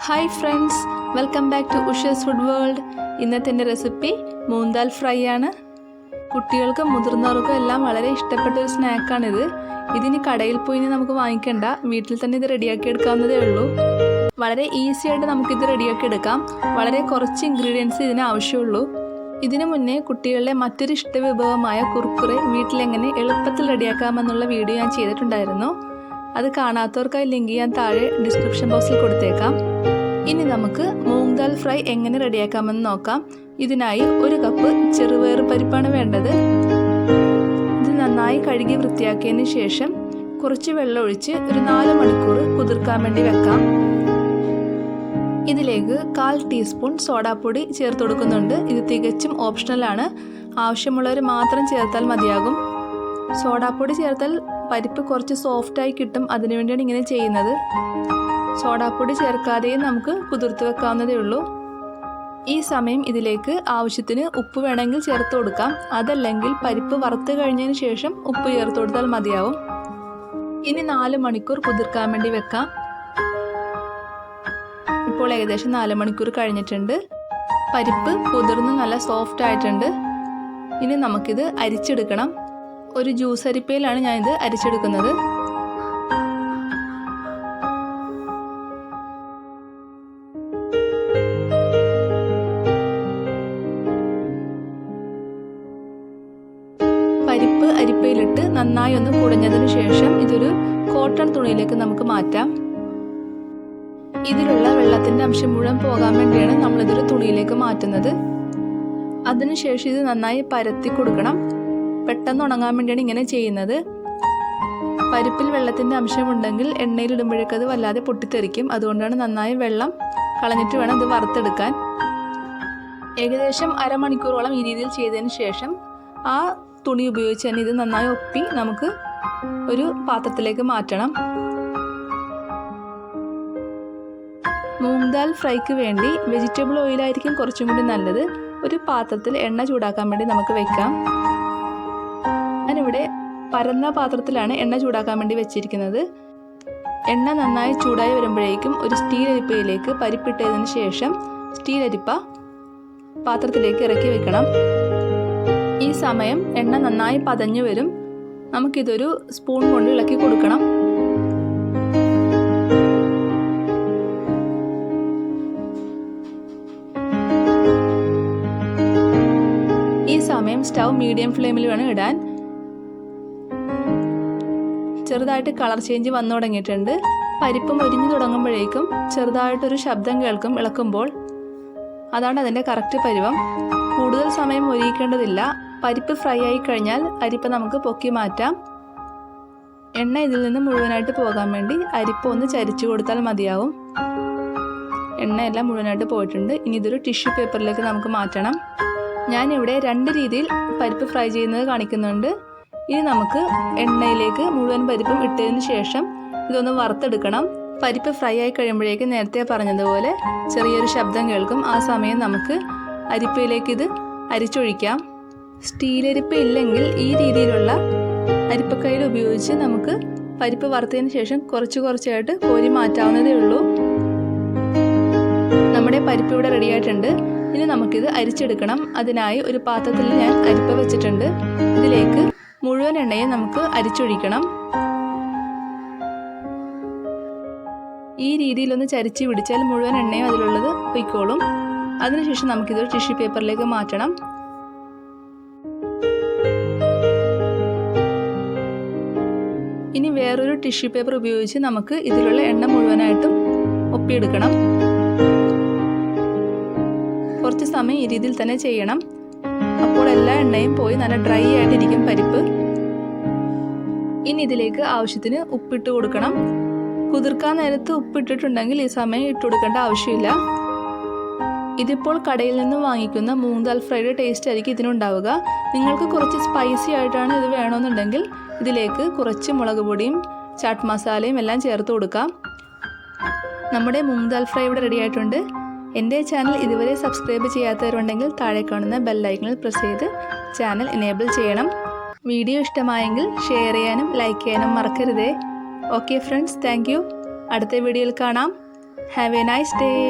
Hi friends, welcome back to Ushas food world. ഇന്നത്തെ എൻ്റെ recipe മൂങ് dal fry ആണ്. കുട്ടികൾക്കും മുതിർന്നവർക്കും എല്ലാം വളരെ ഇഷ്ടപ്പെട്ട ഒരു സ്നാക്കാണിത്. ഇതിന് കടയിൽ പോയി നമുക്ക് വാങ്ങിക്കണ്ട, വീട്ടിൽ തന്നെ ഇത് റെഡിയാക്കി എടുക്കാവുന്നതേ ഉള്ളൂ. വളരെ ഈസി ആയിട്ട് നമുക്കിത് റെഡിയാക്കി എടുക്കാം. വളരെ കുറച്ച് ഇൻഗ്രീഡിയൻസ് ഇതിന് ആവശ്യമുള്ളൂ. ഇതിനു മുന്നേ കുട്ടികളുടെ മറ്റൊരു ഇഷ്ടവിഭവമായ കുർക്കുറെ വീട്ടിലെങ്ങനെ എളുപ്പത്തിൽ റെഡിയാക്കാമെന്നുള്ള വീഡിയോ ഞാൻ ചെയ്തിട്ടുണ്ടായിരുന്നു. അത് കാണാത്തവർക്കായി ലിങ്ക് ഞാൻ താഴെ ഡിസ്ക്രിപ്ഷൻ ബോക്സിൽ കൊടുത്തേക്കാം. ഇനി നമുക്ക് മൂങ് ദാൽ ഫ്രൈ എങ്ങനെ റെഡിയാക്കാമെന്ന് നോക്കാം. ഇതിനായി 1 കപ്പ് ചെറുപയർ പരിപ്പാണ് വേണ്ടത്. ഇത് നന്നായി കഴുകി വൃത്തിയാക്കിയതിന് ശേഷം കുറച്ച് വെള്ളം ഒഴിച്ച് ഒരു 4 മണിക്കൂർ കുതിർക്കാൻ വേണ്ടി വെക്കാം. ഇതിലേക്ക് 1/4 ടീസ്പൂൺ സോഡാപ്പൊടി ചേർത്ത് കൊടുക്കുന്നുണ്ട്. ഇത് തികച്ചും ഓപ്ഷണലാണ്, ആവശ്യമുള്ളവർ മാത്രം ചേർത്താൽ മതിയാകും. സോഡാപ്പൊടി ചേർത്താൽ പരിപ്പ് കുറച്ച് സോഫ്റ്റായി കിട്ടും, അതിനുവേണ്ടിയാണ് ഇങ്ങനെ ചെയ്യുന്നത്. സോഡാപ്പൊടി ചേർക്കാതെയും നമുക്ക് കുതിർത്ത് വെക്കാവുന്നതേ ഉള്ളൂ. ഈ സമയം ഇതിലേക്ക് ആവശ്യത്തിന് ഉപ്പ് വേണമെങ്കിൽ ചേർത്ത് കൊടുക്കാം, അതല്ലെങ്കിൽ പരിപ്പ് വറുത്ത് കഴിഞ്ഞതിന് ശേഷം ഉപ്പ് ചേർത്ത് കൊടുത്താൽ മതിയാവും. ഇനി 4 മണിക്കൂർ കുതിർക്കാൻ വേണ്ടി വെക്കാം. ഇപ്പോൾ ഏകദേശം 4 മണിക്കൂർ കഴിഞ്ഞിട്ടുണ്ട്. പരിപ്പ് കുതിർന്ന് നല്ല സോഫ്റ്റ് ആയിട്ടുണ്ട്. ഇനി നമുക്കിത് അരിച്ചെടുക്കണം. ഒരു ജ്യൂസ് അരിപ്പയിലാണ് ഞാനിത് അരിച്ചെടുക്കുന്നത്. പരിപ്പ് അരിപ്പയിലിട്ട് നന്നായി ഒന്ന് കുടഞ്ഞതിന് ശേഷം ഇതൊരു കോട്ടൺ തുണിയിലേക്ക് നമുക്ക് മാറ്റാം. ഇതിലുള്ള വെള്ളത്തിൻ്റെ അംശം മുഴുവൻ പോകാൻ വേണ്ടിയാണ് നമ്മളിതൊരു തുണിയിലേക്ക് മാറ്റുന്നത്. അതിനുശേഷം ഇത് നന്നായി പരത്തി കൊടുക്കണം. പെട്ടെന്ന് ഉണങ്ങാൻ വേണ്ടിയാണ് ഇങ്ങനെ ചെയ്യുന്നത്. പരിപ്പിൽ വെള്ളത്തിൻ്റെ അംശമുണ്ടെങ്കിൽ എണ്ണയിലിടുമ്പോഴേക്കത് വല്ലാതെ പൊട്ടിത്തെറിക്കും. അതുകൊണ്ടാണ് നന്നായി വെള്ളം കളഞ്ഞിട്ട് വേണം ഇത് വറുത്തെടുക്കാൻ. ഏകദേശം അരമണിക്കൂറോളം ഈ രീതിയിൽ ചെയ്തതിന് ശേഷം ആ തുണി ഉപയോഗിച്ച് തന്നെ ഇത് നന്നായി ഒപ്പി നമുക്ക് ഒരു പാത്രത്തിലേക്ക് മാറ്റണം. മൂങ് ദാൽ ഫ്രൈക്ക് വേണ്ടി വെജിറ്റബിൾ ഓയിലായിരിക്കും കുറച്ചും കൂടി നല്ലത്. ഒരു പാത്രത്തിൽ എണ്ണ ചൂടാക്കാൻ വേണ്ടി നമുക്ക് വെക്കാം. ഞാനിവിടെ പരന്ന പാത്രത്തിലാണ് എണ്ണ ചൂടാക്കാൻ വേണ്ടി വെച്ചിരിക്കുന്നത്. എണ്ണ നന്നായി ചൂടായി വരുമ്പോഴേക്കും ഒരു സ്റ്റീൽ അരിപ്പയിലേക്ക് പരിപ്പിട്ടതിന് ശേഷം സ്റ്റീൽ അരിപ്പ പാത്രത്തിലേക്ക് ഇറക്കി വെക്കണം. ഈ സമയം എണ്ണ നന്നായി പതഞ്ഞു വരും. നമുക്കിതൊരു സ്പൂൺ കൊണ്ട് ഇളക്കി കൊടുക്കണം. ഈ സമയം സ്റ്റൗ മീഡിയം ഫ്ലെയിമിൽ വേണം ഇടാൻ. ചെറുതായിട്ട് കളർ ചേഞ്ച് വന്നു തുടങ്ങിയിട്ടുണ്ട്. പരിപ്പ് മൊരിഞ്ഞു തുടങ്ങുമ്പോഴേക്കും ചെറുതായിട്ടൊരു ശബ്ദം കേൾക്കും ഇളക്കുമ്പോൾ. അതാണ് അതിൻ്റെ കറക്റ്റ് പരുവം. കൂടുതൽ സമയം മൊരിയിക്കേണ്ടതില്ല. പരിപ്പ് ഫ്രൈ ആയി കഴിഞ്ഞാൽ അരിപ്പ നമുക്ക് പൊക്കി മാറ്റാം. എണ്ണ ഇതിൽ നിന്ന് മുഴുവനായിട്ട് പോകാൻ വേണ്ടി അരിപ്പ ഒന്ന് ചരിച്ചു കൊടുത്താൽ മതിയാവും. എണ്ണയെല്ലാം മുഴുവനായിട്ട് പോയിട്ടുണ്ട്. ഇനി ഇതൊരു ടിഷ്യൂ പേപ്പറിലേക്ക് നമുക്ക് മാറ്റണം. ഞാനിവിടെ 2 രീതിയിൽ പരിപ്പ് ഫ്രൈ ചെയ്യുന്നത് കാണിക്കുന്നുണ്ട്. ഇനി നമുക്ക് എണ്ണയിലേക്ക് മുഴുവൻ പരിപ്പും ഇട്ടതിന് ശേഷം ഇതൊന്ന് വറുത്തെടുക്കണം. പരിപ്പ് ഫ്രൈ ആയി കഴിയുമ്പോഴേക്കും നേരത്തെ പറഞ്ഞതുപോലെ ചെറിയൊരു ശബ്ദം കേൾക്കും. ആ സമയം നമുക്ക് അരിപ്പയിലേക്ക് ഇത് അരിച്ചൊഴിക്കാം. സ്റ്റീലരിപ്പ ഇല്ലെങ്കിൽ ഈ രീതിയിലുള്ള അരിപ്പക്കയിൽ ഉപയോഗിച്ച് നമുക്ക് പരിപ്പ് വറുത്തതിന് ശേഷം കുറച്ചായിട്ട് കോരി മാറ്റാവുന്നതേ ഉള്ളൂ. നമ്മുടെ പരിപ്പ് ഇവിടെ റെഡി ആയിട്ടുണ്ട്. ഇനി നമുക്കിത് അരിച്ചെടുക്കണം. അതിനായി ഒരു പാത്രത്തിൽ ഞാൻ അരിപ്പ വെച്ചിട്ടുണ്ട്. ഇതിലേക്ക് മുഴുവൻ എണ്ണയും നമുക്ക് അരിച്ചൊഴിക്കണം. ഈ രീതിയിലൊന്ന് ചരിച്ച് പിടിച്ചാൽ മുഴുവൻ എണ്ണയും അതിലുള്ളത് പൊയ്ക്കോളും. അതിനുശേഷം നമുക്കിതൊരു ടിഷ്യൂ പേപ്പറിലേക്ക് മാറ്റണം. ഇനി വേറൊരു ടിഷ്യൂ പേപ്പർ ഉപയോഗിച്ച് നമുക്ക് ഇതിലുള്ള എണ്ണ മുഴുവനായിട്ടും ഒപ്പിയെടുക്കണം. കുറച്ച് സമയം ഈ രീതിയിൽ തന്നെ ചെയ്യണം. അപ്പോൾ എല്ലാ എണ്ണയും പോയി നല്ല ഡ്രൈ ആയിട്ടിരിക്കും പരിപ്പ്. ഇനി ഇതിലേക്ക് ആവശ്യത്തിന് ഉപ്പിട്ട് കൊടുക്കണം. കുതിർക്കാൻ നേരത്ത് ഉപ്പിട്ടിട്ടുണ്ടെങ്കിൽ ഈ സമയം ഇട്ട് കൊടുക്കേണ്ട ആവശ്യമില്ല. ഇതിപ്പോൾ കടയിൽ നിന്ന് വാങ്ങിക്കുന്ന മൂങ് ദാൽ ഫ്രൈയുടെ ടേസ്റ്റ് ആയിരിക്കും ഇതിനുണ്ടാവുക. നിങ്ങൾക്ക് കുറച്ച് സ്പൈസി ആയിട്ടാണ് ഇത് വേണമെന്നുണ്ടെങ്കിൽ ഇതിലേക്ക് കുറച്ച് മുളക് പൊടിയും ചാട്ട് മസാലയും എല്ലാം ചേർത്ത് കൊടുക്കാം. നമ്മുടെ മൂങ് ദാൽ ഫ്രൈ ഇവിടെ റെഡി ആയിട്ടുണ്ട്. എൻ്റെ ചാനൽ ഇതുവരെ സബ്സ്ക്രൈബ് ചെയ്യാത്തവരുണ്ടെങ്കിൽ താഴെ കാണുന്ന ബെല്ലൈക്കണിൽ പ്രസ് ചെയ്ത് ചാനൽ എനേബിൾ ചെയ്യണം. വീഡിയോ ഇഷ്ടമായെങ്കിൽ ഷെയർ ചെയ്യാനും ലൈക്ക് ചെയ്യാനും മറക്കരുതേ. Okay friends, thank you. അടുത്ത വീഡിയോയിൽ കാണാം. Have A nice day.